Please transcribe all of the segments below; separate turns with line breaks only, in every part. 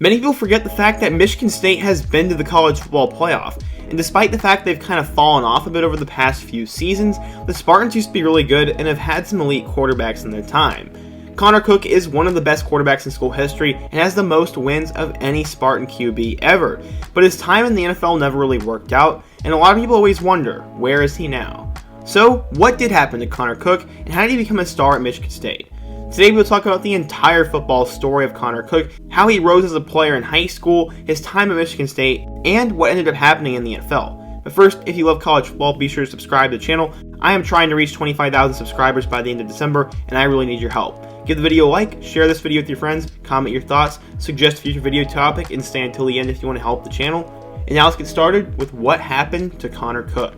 Many people forget the fact that Michigan State has been to the college football playoff, and despite the fact they've kind of fallen off a bit over the past few seasons, the Spartans used to be really good and have had some elite quarterbacks in their time. Connor Cook is one of the best quarterbacks in school history and has the most wins of any Spartan QB ever, but his time in the NFL never really worked out, and a lot of people always wonder, where is he now? So, what did happen to Connor Cook, and how did he become a star at Michigan State? Today we'll talk about the entire football story of Connor Cook, how he rose as a player in high school, his time at Michigan State, and what ended up happening in the NFL. But first, if you love college football, be sure to subscribe to the channel. I am trying to reach 25,000 subscribers by the end of December, and I really need your help. Give the video a like, share this video with your friends, comment your thoughts, suggest a future video topic, and stay until the end if you want to help the channel. And now let's get started with what happened to Connor Cook.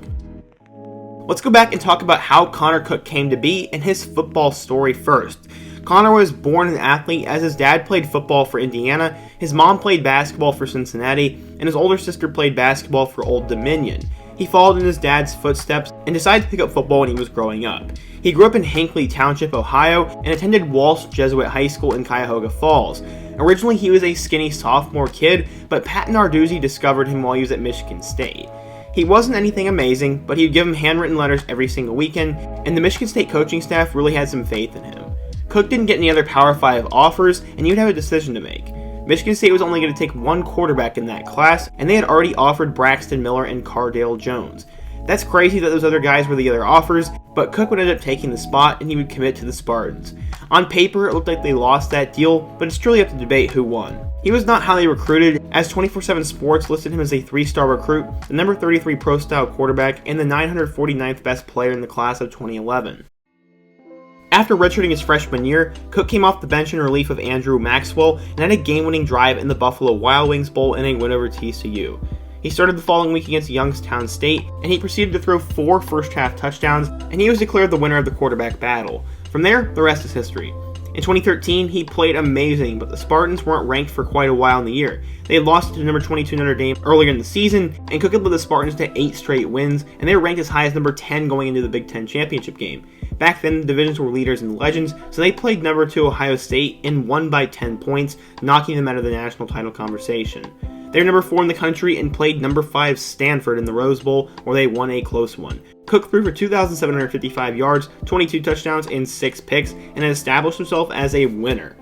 Let's go back and talk about how Connor Cook came to be and his football story first. Connor was born an athlete as his dad played football for Indiana, his mom played basketball for Cincinnati, and his older sister played basketball for Old Dominion. He followed in his dad's footsteps and decided to pick up football when he was growing up. He grew up in Hinckley Township, Ohio, and attended Walsh Jesuit High School in Cuyahoga Falls. Originally, he was a skinny sophomore kid, but Pat Narduzzi discovered him while he was at Michigan State. He wasn't anything amazing, but he'd give him handwritten letters every single weekend, and the Michigan State coaching staff really had some faith in him. Cook didn't get any other Power 5 offers, and you'd have a decision to make. Michigan State was only going to take one quarterback in that class, and they had already offered Braxton Miller and Cardale Jones. That's crazy that those other guys were the other offers, but Cook would end up taking the spot, and he would commit to the Spartans. On paper, it looked like they lost that deal, but it's truly up to debate who won. He was not highly recruited, as 24/7 Sports listed him as a 3-star recruit, the number 33 pro-style quarterback, and the 949th best player in the class of 2011. After redshirting his freshman year, Cook came off the bench in relief of Andrew Maxwell and had a game-winning drive in the Buffalo Wild Wings Bowl in a win over TCU. He started the following week against Youngstown State, and he proceeded to throw 4 first-half touchdowns, and he was declared the winner of the quarterback battle. From there, the rest is history. In 2013, he played amazing, but the Spartans weren't ranked for quite a while in the year. They had lost to number 22 Notre Dame earlier in the season, and Cook had led the Spartans to 8 straight wins, and they were ranked as high as number 10 going into the Big Ten championship game. Back then, the divisions were leaders and legends, so they played number 2 Ohio State and won by 10 points, knocking them out of the national title conversation. They were number 4 in the country and played number 5 Stanford in the Rose Bowl, where they won a close one. Cook threw for 2,755 yards, 22 touchdowns, and 6 picks, and had established himself as a winner.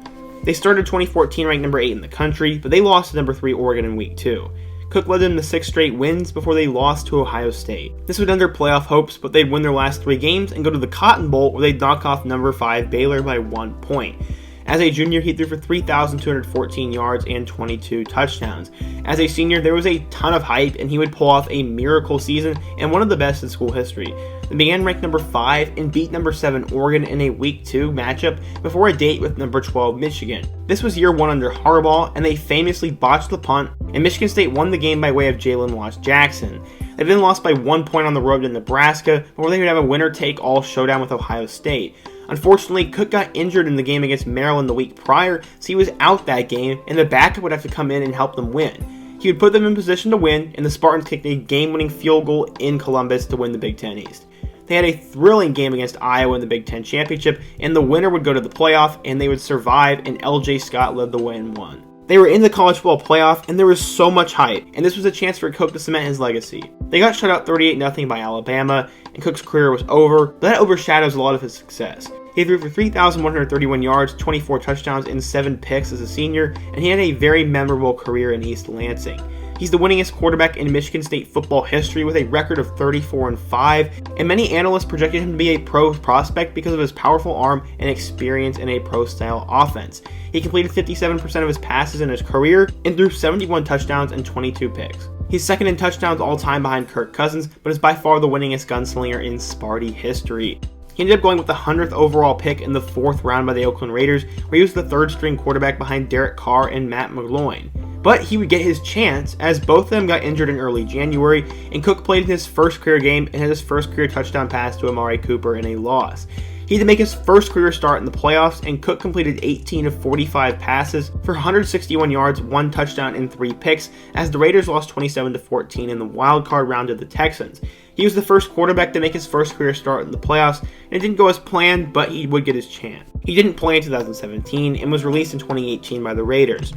They started 2014 ranked number 8 in the country, but they lost to number 3 Oregon in week 2. Cook led them to 6 straight wins before they lost to Ohio State. This would end their playoff hopes, but they'd win their last 3 games and go to the Cotton Bowl, where they'd knock off number 5 Baylor by 1 point. As a junior, he threw for 3,214 yards and 22 touchdowns. As a senior, there was a ton of hype, and he would pull off a miracle season and one of the best in school history. They began ranked number 5 and beat number 7 Oregon in a week 2 matchup before a date with number 12 Michigan. This was year 1 under Harbaugh, and they famously botched the punt, and Michigan State won the game by way of Jalen Wash Jackson. They then lost by 1 point on the road to Nebraska, before they would have a winner-take-all showdown with Ohio State. Unfortunately, Cook got injured in the game against Maryland the week prior, so he was out that game, and the backup would have to come in and help them win. He would put them in position to win, and the Spartans kicked a game-winning field goal in Columbus to win the Big Ten East. They had a thrilling game against Iowa in the Big Ten Championship, and the winner would go to the playoff, and they would survive, and LJ Scott led the way and won. They were in the college football playoff, and there was so much hype, and this was a chance for Cook to cement his legacy. They got shut out 38-0 by Alabama, and Cook's career was over, but that overshadows a lot of his success. He threw for 3,131 yards, 24 touchdowns, and 7 picks as a senior, and he had a very memorable career in East Lansing. He's the winningest quarterback in Michigan State football history with a record of 34-5, and many analysts projected him to be a pro prospect because of his powerful arm and experience in a pro-style offense. He completed 57% of his passes in his career and threw 71 touchdowns and 22 picks. He's second in touchdowns all time behind Kirk Cousins, but is by far the winningest gunslinger in Sparty history. He ended up going with the 100th overall pick in the 4th round by the Oakland Raiders, where he was the 3rd string quarterback behind Derek Carr and Matt McGloin. But he would get his chance, as both of them got injured in early January, and Cook played in his first career game and had his first career touchdown pass to Amari Cooper in a loss. He had to make his first career start in the playoffs, and Cook completed 18 of 45 passes for 161 yards, 1 touchdown, and 3 picks, as the Raiders lost 27-14 in the wild card round to the Texans. He was the first quarterback to make his first career start in the playoffs, and it didn't go as planned, but he would get his chance. He didn't play in 2017 and was released in 2018 by the Raiders.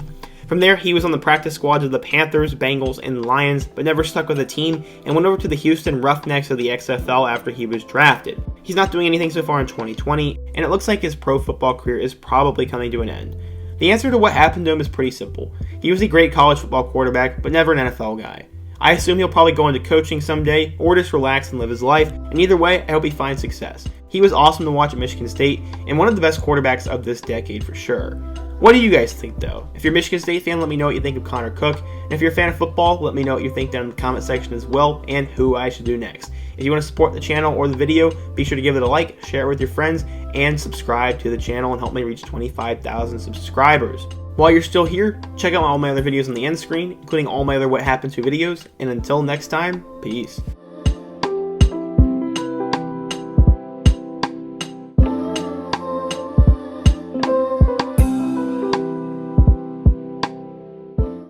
From there, he was on the practice squads of the Panthers, Bengals, and Lions, but never stuck with a team, and went over to the Houston Roughnecks of the XFL after he was drafted. He's not doing anything so far in 2020, and it looks like his pro football career is probably coming to an end. The answer to what happened to him is pretty simple. He was a great college football quarterback, but never an NFL guy. I assume he'll probably go into coaching someday, or just relax and live his life, and either way, I hope he finds success. He was awesome to watch at Michigan State, and one of the best quarterbacks of this decade for sure. What do you guys think though? If you're a Michigan State fan, let me know what you think of Connor Cook, and if you're a fan of football, let me know what you think down in the comment section as well, and who I should do next. If you want to support the channel or the video, be sure to give it a like, share it with your friends, and subscribe to the channel and help me reach 25,000 subscribers. While you're still here, check out all my other videos on the end screen, including all my other What Happened To videos, and until next time, peace.